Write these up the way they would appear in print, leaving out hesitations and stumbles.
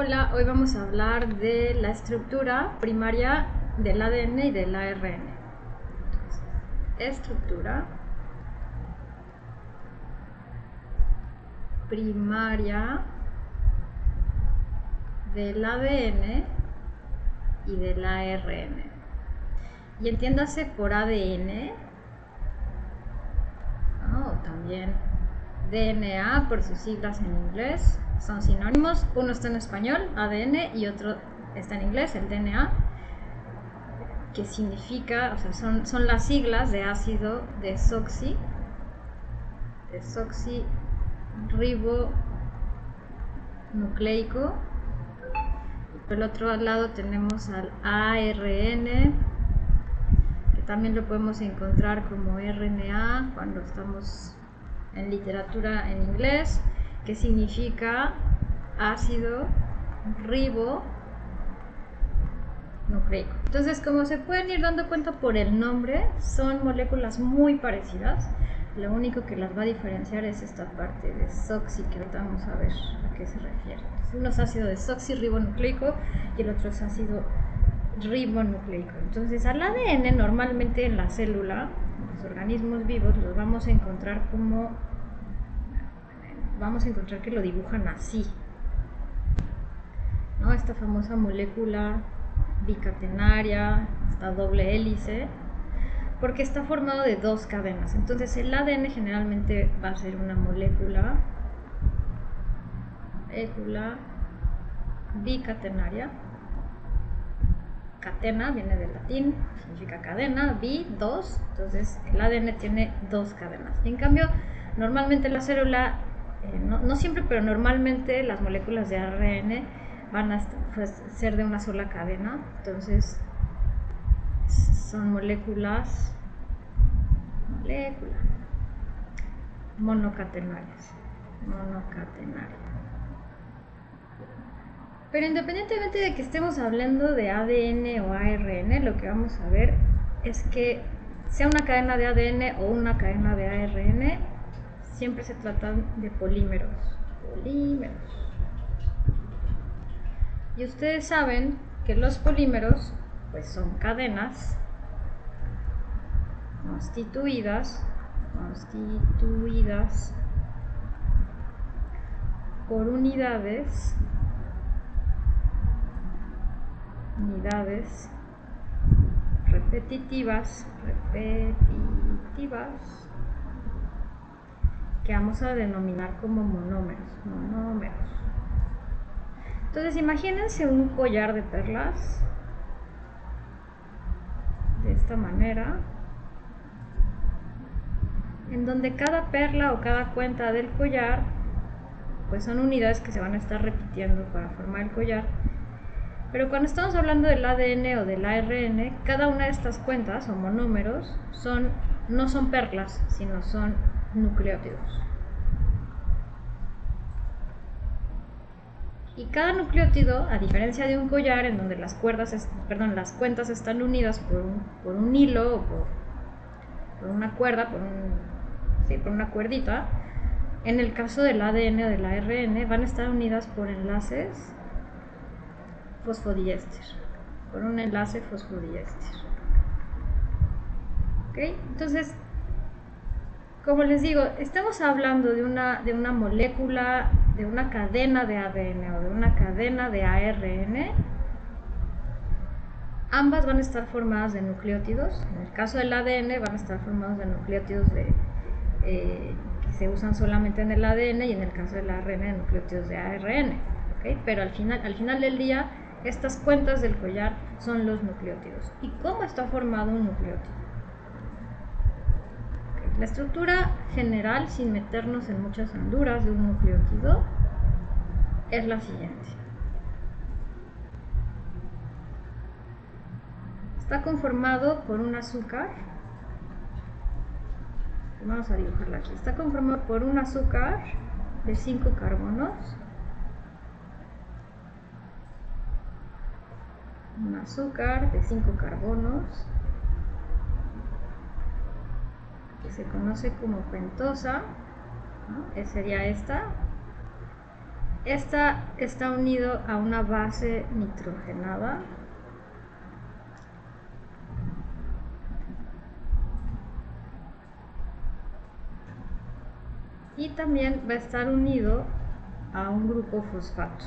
Hola, hoy vamos a hablar de la estructura primaria del ADN y del ARN. Entonces, estructura primaria del ADN y del ARN. Y entiéndase por ADN, o también DNA por sus siglas en inglés, son sinónimos. Uno está en español, ADN, y otro está en inglés, el DNA, que significa, o sea, son las siglas de ácido desoxirribonucleico. Por el otro lado tenemos al ARN, que también lo podemos encontrar como RNA cuando estamos en literatura en inglés, que significa ácido ribonucleico. Entonces, como se pueden ir dando cuenta por el nombre, son moléculas muy parecidas. Lo único que las va a diferenciar es esta parte de desoxi, que ahorita vamos a ver a qué se refiere. Uno es ácido desoxirribonucleico y el otro es ácido ribonucleico. Entonces, al ADN normalmente en la célula, en los organismos vivos, los vamos a encontrar que lo dibujan así, ¿no? Esta famosa molécula bicatenaria, esta doble hélice, porque está formado de dos cadenas. Entonces el ADN generalmente va a ser una molécula bicatenaria. Catena viene del latín, significa cadena, bi, dos. Entonces el ADN tiene dos cadenas. En cambio, normalmente la célula, no siempre, pero normalmente las moléculas de ARN van a ser de una sola cadena. Entonces son moléculas monocatenarias. Pero independientemente de que estemos hablando de ADN o ARN, lo que vamos a ver es que sea una cadena de ADN o una cadena de ARN, siempre se tratan de polímeros. Y ustedes saben que los polímeros pues son cadenas constituidas por unidades repetitivas que vamos a denominar como monómeros. Entonces imagínense un collar de perlas de esta manera, en donde cada perla o cada cuenta del collar pues son unidades que se van a estar repitiendo para formar el collar. Pero cuando estamos hablando del ADN o del ARN, cada una de estas cuentas o monómeros no son perlas, sino son nucleótidos. Y cada nucleótido, a diferencia de un collar en donde las cuentas están unidas por un hilo o por una cuerda, por una cuerdita, en el caso del ADN o del ARN van a estar unidas por enlaces fosfodiéster, por un enlace fosfodiéster. ¿Okay? Entonces, como les digo, estamos hablando de una molécula, de una cadena de ADN o de una cadena de ARN. Ambas van a estar formadas de nucleótidos. En el caso del ADN van a estar formados de nucleótidos que se usan solamente en el ADN, y en el caso del ARN de nucleótidos de ARN. ¿Okay? Pero al final del día, estas cuentas del collar son los nucleótidos. ¿Y cómo está formado un nucleótido? La estructura general, sin meternos en muchas honduras de un nucleótido, es la siguiente. Está conformado por un azúcar. Vamos a dibujarla aquí. Está conformado por un azúcar de 5 carbonos. Un azúcar de 5 carbonos, que se conoce como pentosa, ¿no? Sería esta. Esta está unido a una base nitrogenada. Y también va a estar unido a un grupo fosfato.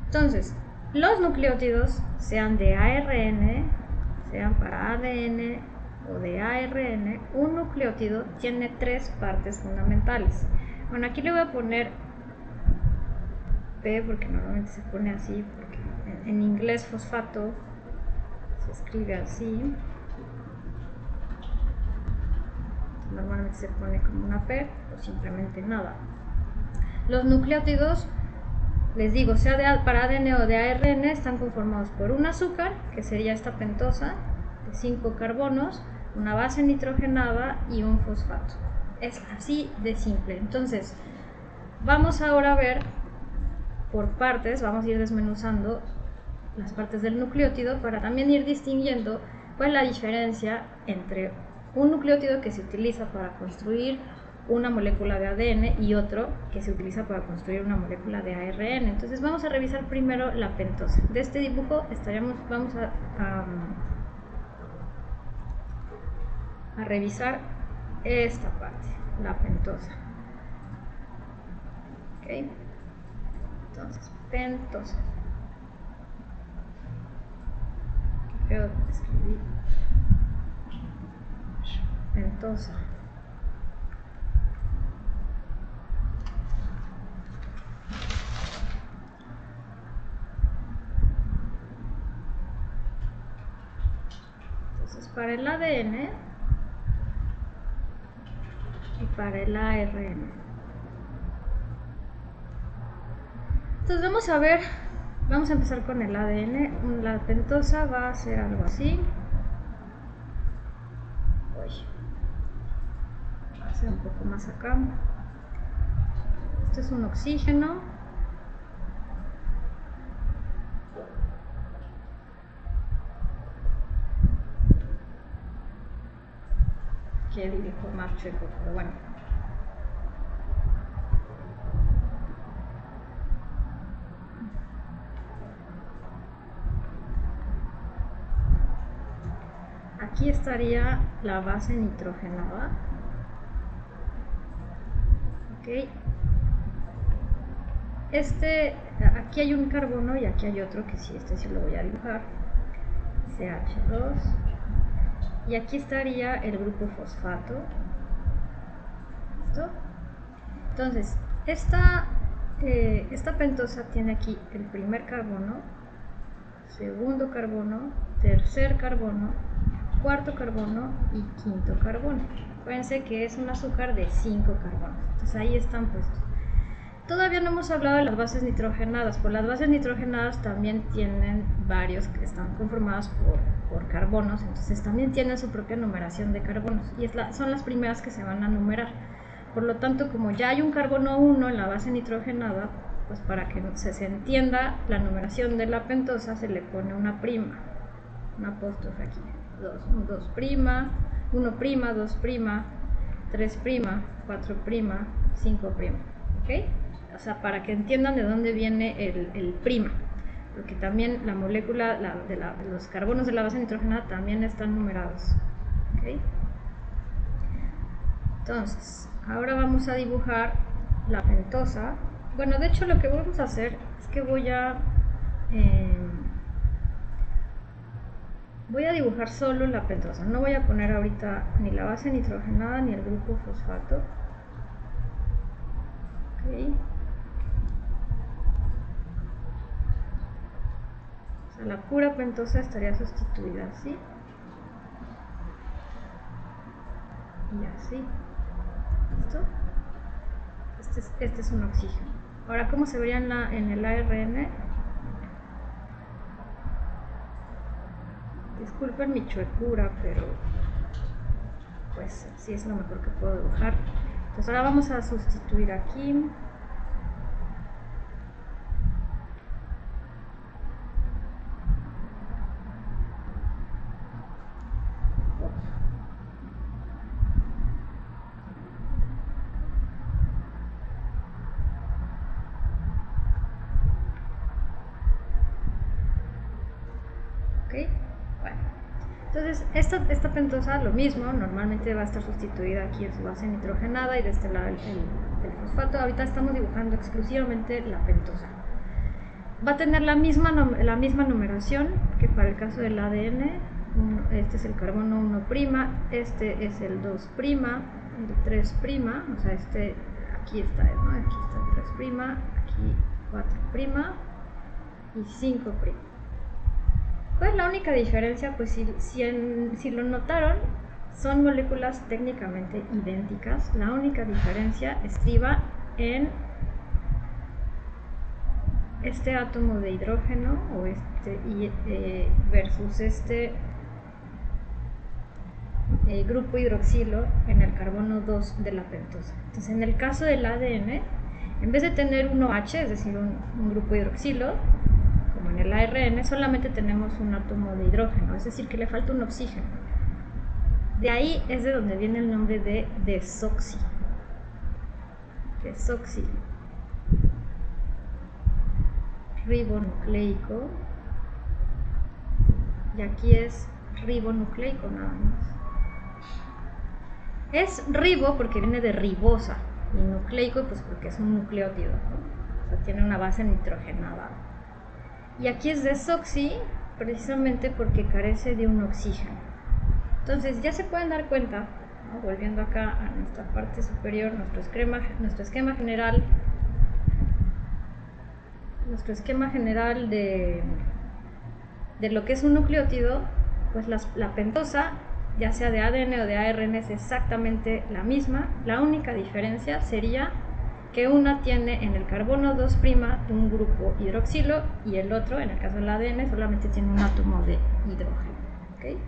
Entonces, los nucleótidos, sean de ARN, sean para ADN o de ARN, un nucleótido tiene 3 partes fundamentales. Bueno, aquí le voy a poner P porque normalmente se pone así, porque en inglés fosfato se escribe así. Normalmente se pone como una P o simplemente nada. Los nucleótidos, les digo, sea para ADN o de ARN, están conformados por un azúcar, que sería esta pentosa, de 5 carbonos, una base nitrogenada y un fosfato. Es así de simple. Entonces, vamos ahora a ver por partes, vamos a ir desmenuzando las partes del nucleótido para también ir distinguiendo cuál es la diferencia entre un nucleótido que se utiliza para construir una molécula de ADN y otro que se utiliza para construir una molécula de ARN. Entonces vamos a revisar primero la pentosa. De este dibujo vamos a revisar esta parte, la pentosa. ¿Okay? Entonces, pentosa. Creo que escribí pentosa. Entonces, para el ADN y para el ARN. Entonces vamos a empezar con el ADN. La pentosa va a ser algo así. Va a ser un poco más acá. Este es un oxígeno. Que dibujo más chueco, pero bueno. Aquí estaría la base nitrogenada. Okay. Aquí hay un carbono y aquí hay otro que sí, sí lo voy a dibujar. CH2. Y aquí estaría el grupo fosfato. ¿Listo? Entonces, esta pentosa tiene aquí el primer carbono, segundo carbono, tercer carbono, cuarto carbono y quinto carbono. Acuérdense que es un azúcar de 5 carbonos. Entonces ahí están puestos. Todavía no hemos hablado de las bases nitrogenadas. Pues las bases nitrogenadas también tienen varios que están conformados por carbonos, entonces también tienen su propia numeración de carbonos y son las primeras que se van a numerar. Por lo tanto, como ya hay un carbono 1 en la base nitrogenada, pues para que se entienda la numeración de la pentosa se le pone una prima, una apóstrofe aquí. 2 prima, 1 prima, 2 prima, 3 prima, 4 prima, 5 prima. ¿Ok? O sea, para que entiendan de dónde viene el prima, porque también la molécula de los carbonos de la base nitrogenada también están numerados. ¿Okay? Entonces, ahora vamos a dibujar la pentosa. Bueno, de hecho lo que vamos a hacer es que voy a dibujar solo la pentosa. No voy a poner ahorita ni la base nitrogenada ni el grupo fosfato. Okay. La pura pentosa estaría sustituida así y así. ¿Listo? Este es un oxígeno. Ahora, ¿cómo se vería en el ARN? Disculpen mi chuecura, pero pues sí es lo mejor que puedo dibujar. Entonces ahora vamos a sustituir aquí. Entonces, esta pentosa, lo mismo, normalmente va a estar sustituida aquí en su base nitrogenada y de este lado el fosfato. Ahorita estamos dibujando exclusivamente la pentosa. Va a tener la misma numeración que para el caso del ADN. Este es el carbono 1', este es el 2', el 3', o sea, aquí está, ¿no? Aquí está el 3', aquí 4' y 5'. ¿Cuál es la única diferencia? Pues si lo notaron, son moléculas técnicamente idénticas. La única diferencia estriba en este átomo de hidrógeno o versus este grupo hidroxilo en el carbono 2 de la pentosa. Entonces, en el caso del ADN, en vez de tener un OH, es decir, un grupo hidroxilo, como en el ARN, solamente tenemos un átomo de hidrógeno, es decir, que le falta un oxígeno. De ahí es de donde viene el nombre de desoxi. Desoxi ribonucleico, y aquí es ribonucleico nada más. Es ribo porque viene de ribosa, y nucleico pues porque es un nucleótido, ¿no? O sea, tiene una base nitrogenada. Y aquí es desoxi precisamente porque carece de un oxígeno. Entonces ya se pueden dar cuenta, ¿no? Volviendo acá a nuestra parte superior, nuestro esquema general de lo que es un nucleótido, pues la pentosa, ya sea de ADN o de ARN, es exactamente la misma. La única diferencia sería que una tiene en el carbono 2' un grupo hidroxilo y el otro, en el caso del ADN, solamente tiene un átomo de hidrógeno. ¿Okay?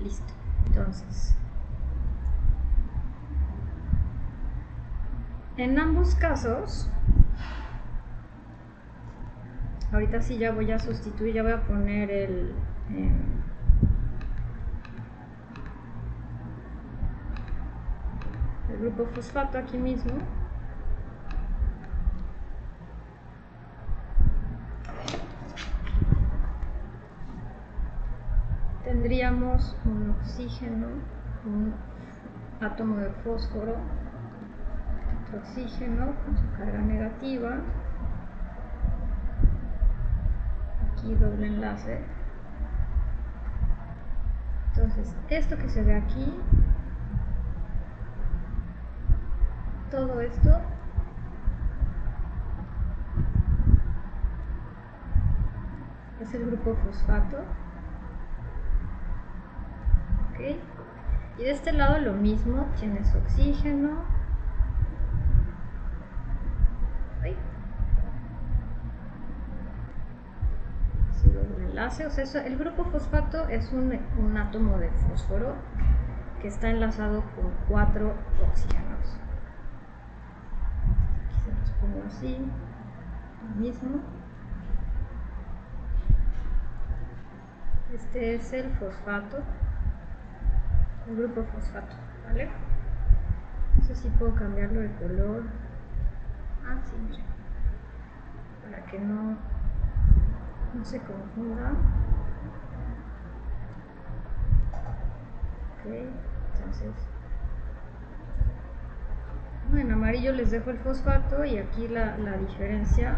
Listo. Entonces, en ambos casos, ahorita sí ya voy a sustituir, ya voy a poner el grupo fosfato aquí mismo. Tendríamos un oxígeno, un átomo de fósforo, otro oxígeno con su carga negativa, aquí doble enlace. Entonces, esto que se ve aquí, todo esto es el grupo fosfato. ¿Okay? Y de este lado lo mismo, tienes oxígeno. ¿Okay? Sigo un enlace, o sea, el grupo fosfato es un átomo de fósforo que está enlazado con 4 oxígenos. Aquí se los pongo así, lo mismo. Este es el fosfato, el grupo fosfato, ¿vale? No sé si puedo cambiarlo de color. Ah, sí, mira. Para que no se confunda. Ok, entonces, en amarillo les dejo el fosfato y aquí la diferencia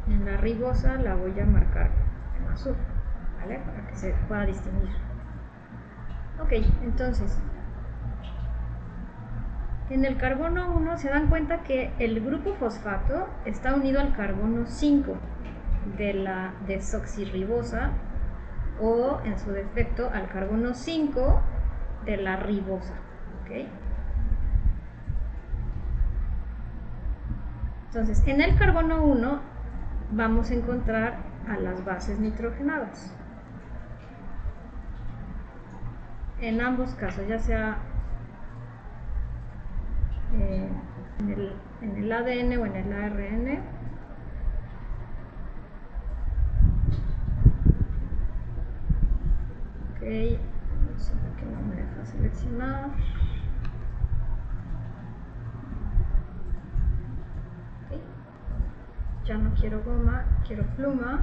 en la ribosa la voy a marcar en azul, ¿vale? Para que se pueda distinguir. Ok, entonces, en el carbono 1 se dan cuenta que el grupo fosfato está unido al carbono 5 de la desoxirribosa, o en su defecto al carbono 5 de la ribosa. ¿Okay? Entonces, en el carbono 1 vamos a encontrar a las bases nitrogenadas. En ambos casos, ya sea en el ADN o en el ARN. Ok, no sé por qué no me deja seleccionar. Okay. Ya no quiero goma, quiero pluma.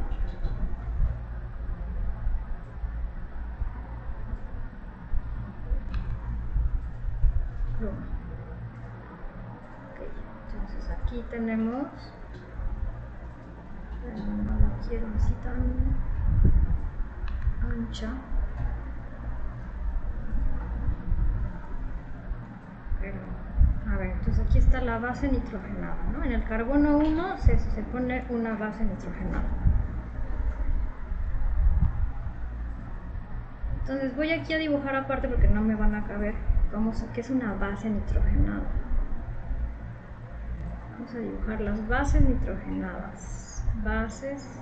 pluma. Okay, entonces aquí tenemos, pero no la quiero así tan ancha. Pero, a ver, entonces aquí está la base nitrogenada, ¿no? En el carbono 1 se pone una base nitrogenada. Entonces voy aquí a dibujar aparte porque no me van a caber qué es una base nitrogenada. Vamos a dibujar las bases nitrogenadas. Bases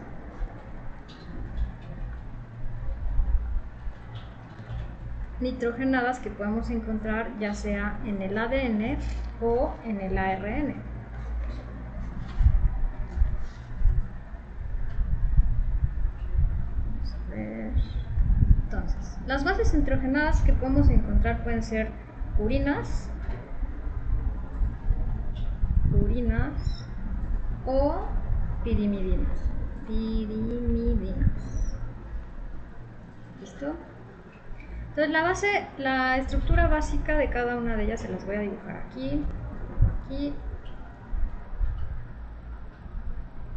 nitrogenadas que podemos encontrar ya sea en el ADN o en el ARN. Vamos a ver. Entonces, las bases nitrogenadas que podemos encontrar pueden ser purinas o pirimidinas. ¿Listo? Entonces la estructura básica de cada una de ellas se las voy a dibujar aquí.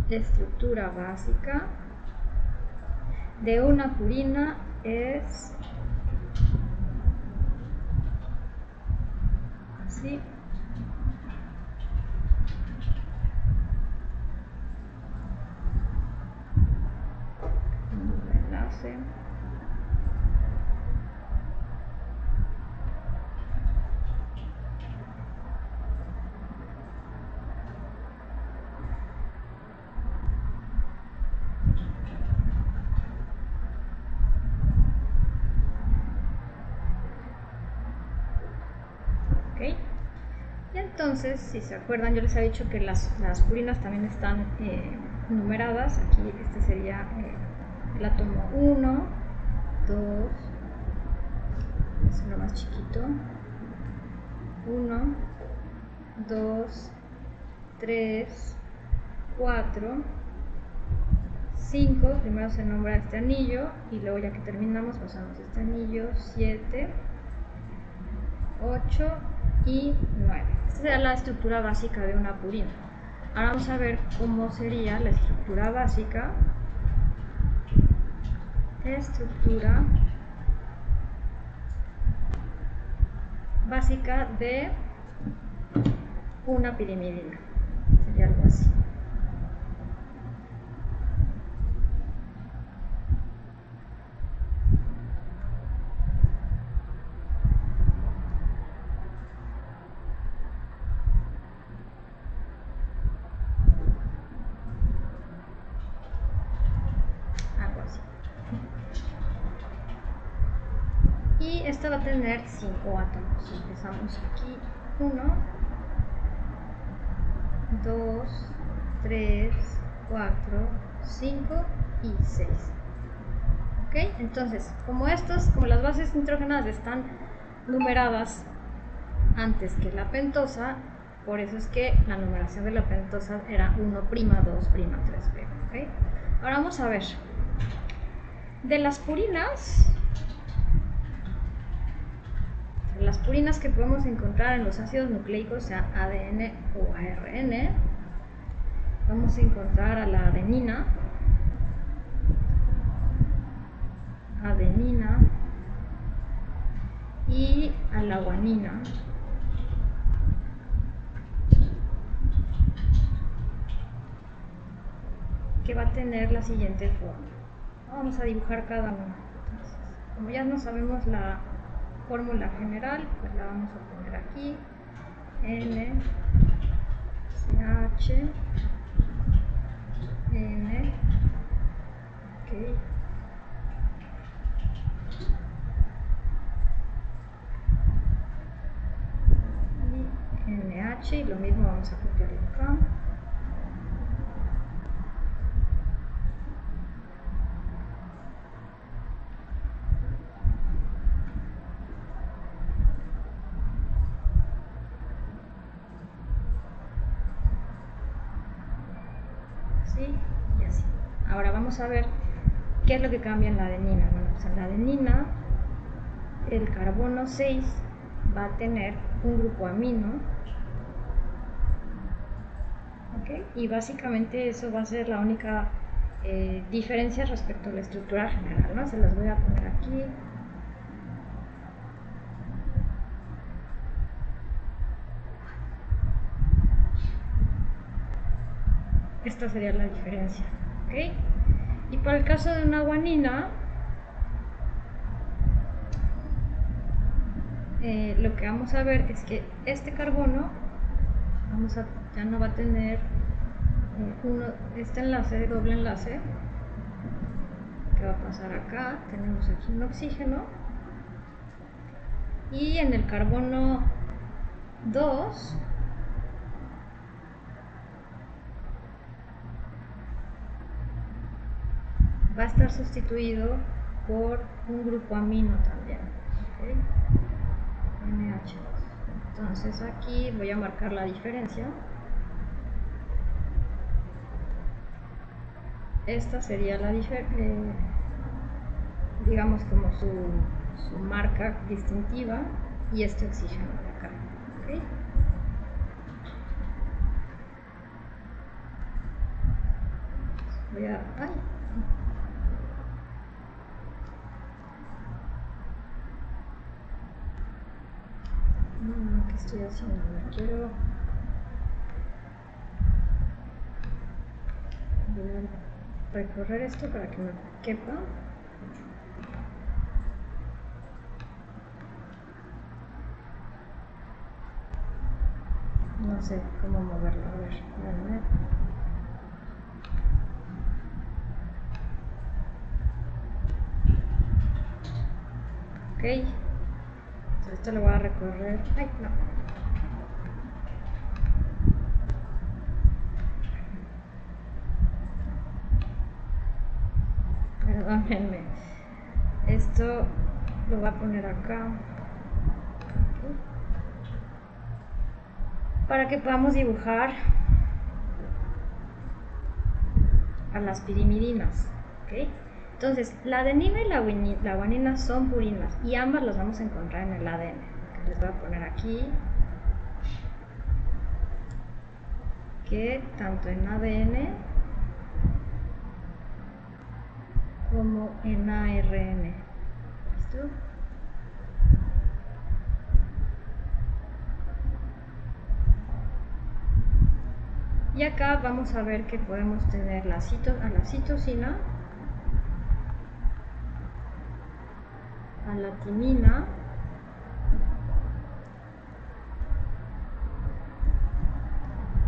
La estructura básica de una purina es así. Un enlace. Y entonces, si se acuerdan, yo les había dicho que las purinas también están numeradas. Aquí este sería el átomo 1, 2, es lo más chiquito, 1, 2, 3, 4, 5, primero se nombra este anillo y luego ya que terminamos pasamos este anillo, 7, 8 y 9. Esta sería la estructura básica de una purina. Ahora vamos a ver cómo sería la estructura básica de una pirimidina. Sería algo así. Y esta va a tener 5 átomos. Empezamos aquí. 1, 2, 3, 4, 5 y 6. ¿Ok? Entonces, como las bases nitrogenadas están numeradas antes que la pentosa, por eso es que la numeración de la pentosa era 1', 2', 3'. ¿Ok? Ahora vamos a ver. De las purinas que podemos encontrar en los ácidos nucleicos, sea ADN o ARN, vamos a encontrar a la adenina, y a la guanina, que va a tener la siguiente forma. Vamos a dibujar cada una. Entonces, como ya no sabemos la fórmula general, pues la vamos a poner aquí. N, CH, N, ok. Y NH, y lo mismo vamos a copiarlo acá. Y así. Ahora vamos a ver qué es lo que cambia en la adenina. Bueno, pues en la adenina el carbono 6 va a tener un grupo amino. ¿Okay? Y básicamente eso va a ser la única diferencia respecto a la estructura general, ¿no? Se las voy a poner aquí. Esta sería la diferencia, ¿ok? Y para el caso de una guanina, lo que vamos a ver es que este carbono ya no va a tener este enlace, doble enlace, que va a pasar acá. Tenemos aquí un oxígeno, y en el carbono 2 va a estar sustituido por un grupo amino también, ¿okay? NH2. Entonces aquí voy a marcar la diferencia. Esta sería la diferencia, digamos como su marca distintiva, y este oxígeno de acá, ¿okay? Voy a... ¿qué estoy haciendo? Quiero... Voy a recorrer esto para que me quepa. No sé cómo moverlo, a ver, espérame. Ok, entonces esto lo voy a recorrer. Ay, no. Perdónenme. Esto lo voy a poner acá. Okay. Para que podamos dibujar a las pirimidinas. ¿Okay? Entonces, la adenina y la guanina son purinas, y ambas las vamos a encontrar en el ADN. Les voy a poner aquí que tanto en ADN como en ARN. ¿Listo? Y acá vamos a ver que podemos tener a la citosina, a la timina,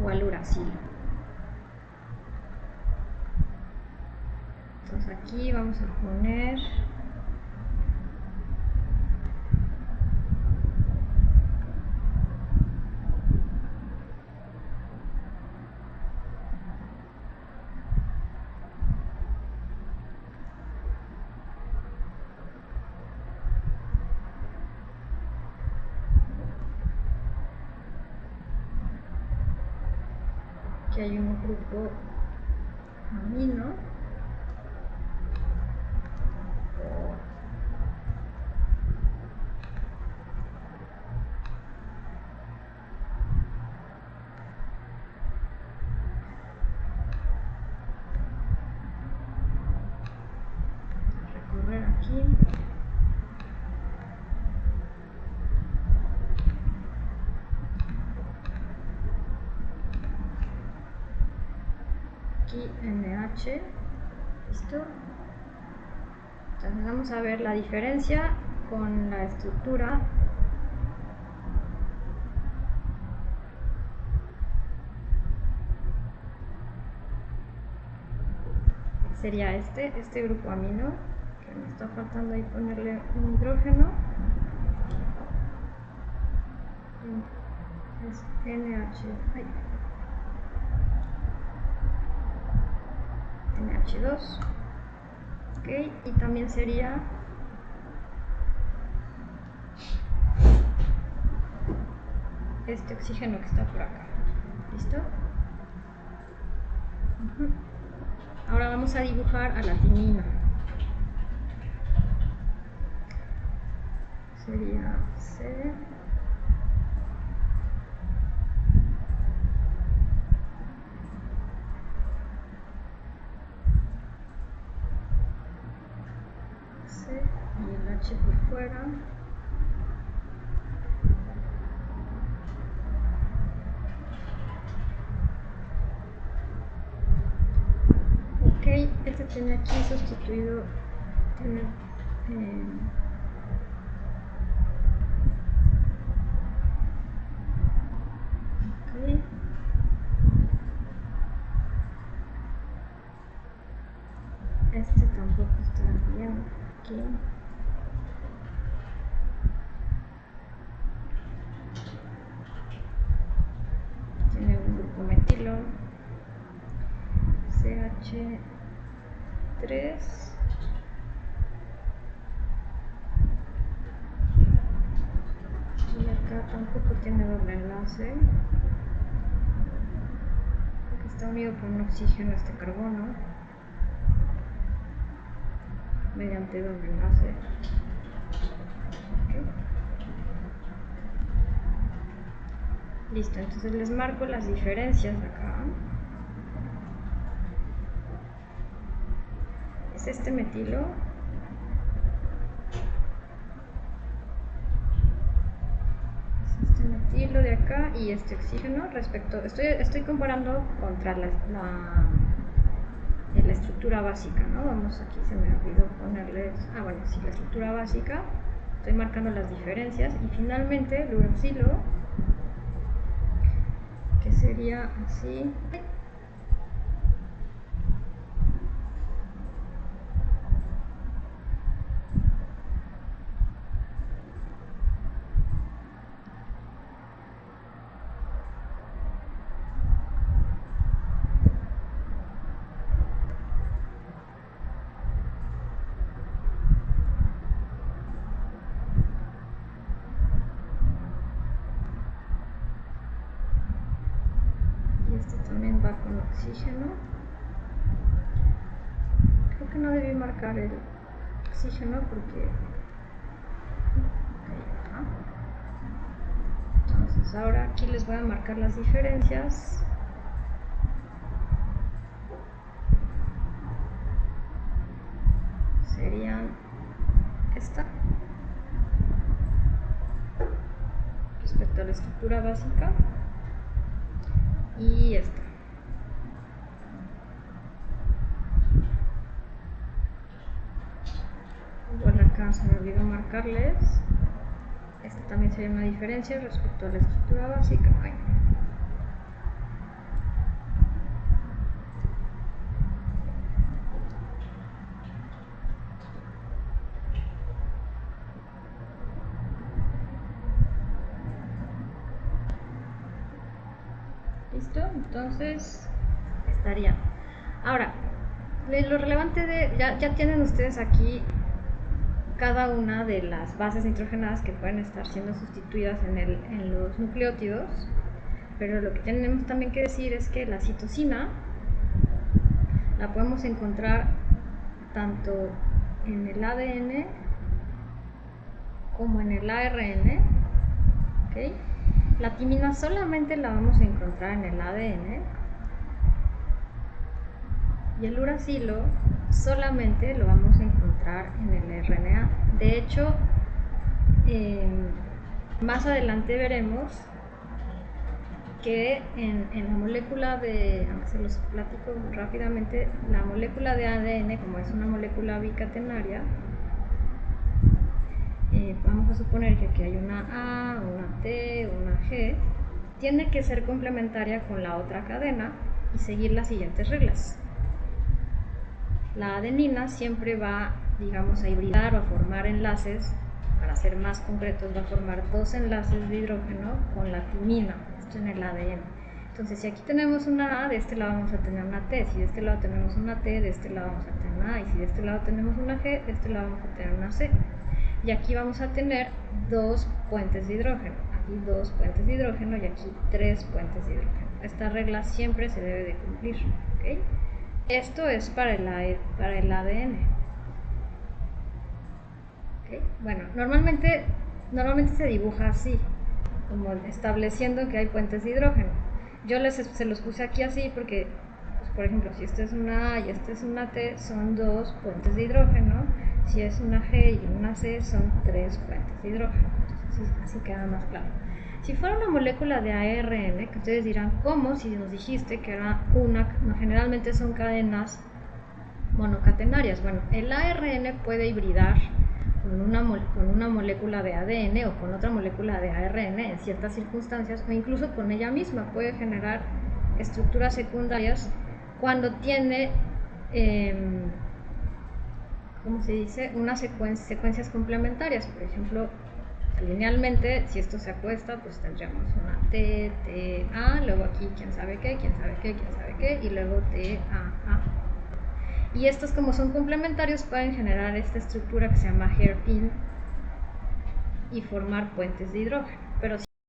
o al uracilo. Entonces aquí vamos a poner que hay un grupo amino recorrer aquí. Aquí NH, ¿listo? Entonces vamos a ver la diferencia con la estructura. Sería este grupo amino, que me está faltando ahí ponerle un hidrógeno. Es NH2. Ok, y también sería este oxígeno que está por acá. ¿Listo? Ahora vamos a dibujar a la timina. Sería C. afuera. Ok, este tiene aquí sustituido, tiene ok. Este tampoco está bien aquí. Tiene un grupo metilo CH3. Y acá tampoco tiene doble enlace. Aquí está unido por un oxígeno este carbono mediante doble enlace. Okay. Listo, entonces les marco las diferencias acá. Es este metilo. Es este metilo de acá y este oxígeno respecto. Estoy comparando contra la estructura básica, ¿no? Vamos, aquí se me olvidó ponerles. Ah, bueno, sí, la estructura básica. Estoy marcando las diferencias. Y finalmente el uracilo, que sería así. También va con oxígeno. Creo que no debí marcar el oxígeno porque entonces ahora aquí les voy a marcar las diferencias. Serían esta respecto a la estructura básica y esta. Igual acá se me olvidó marcarles. Esta también sería una diferencia respecto a la estructura básica. Ay. ¿Listo? Entonces estaría. Ahora, lo relevante de. Ya tienen ustedes aquí cada una de las bases nitrogenadas que pueden estar siendo sustituidas en los nucleótidos, pero lo que tenemos también que decir es que la citosina la podemos encontrar tanto en el ADN como en el ARN. ¿Okay? La timina solamente la vamos a encontrar en el ADN y el uracilo solamente lo vamos a encontrar en el RNA. De hecho, más adelante veremos que en la molécula de, aunque se los platico rápidamente, la molécula de ADN, como es una molécula bicatenaria, vamos a suponer que aquí hay una A, una T, una G, tiene que ser complementaria con la otra cadena y seguir las siguientes reglas. La adenina siempre va, digamos, a hibridar o a formar enlaces, para ser más concretos, va a formar dos enlaces de hidrógeno con la timina, esto en el ADN. Entonces, si aquí tenemos una A, de este lado vamos a tener una T, si de este lado tenemos una T, de este lado vamos a tener una A, y si de este lado tenemos una G, de este lado vamos a tener una C. Y aquí vamos a tener dos puentes de hidrógeno, aquí dos puentes de hidrógeno y aquí tres puentes de hidrógeno. Esta regla siempre se debe de cumplir, ¿okay? Esto es para el ADN. ¿Okay? Bueno, normalmente se dibuja así, como estableciendo que hay puentes de hidrógeno. Yo se los puse aquí así porque, pues, por ejemplo, si esta es una A y esta es una T, son dos puentes de hidrógeno Si es una G y una C, son 3 puentes de hidrógeno. Entonces, así queda más claro. Si fuera una molécula de ARN, que ustedes dirán, ¿cómo? Si nos dijiste que era no, generalmente son cadenas monocatenarias. Bueno, el ARN puede hibridar con una molécula de ADN o con otra molécula de ARN en ciertas circunstancias, o incluso con ella misma puede generar estructuras secundarias cuando tiene, ¿cómo se dice?, unas secuencias complementarias. Por ejemplo, linealmente, si esto se acuesta, pues tendríamos una T, T, A, luego aquí quién sabe qué, quién sabe qué, quién sabe qué, y luego T, A, A. Y estos, como son complementarios, pueden generar esta estructura que se llama hairpin y formar puentes de hidrógeno. Pero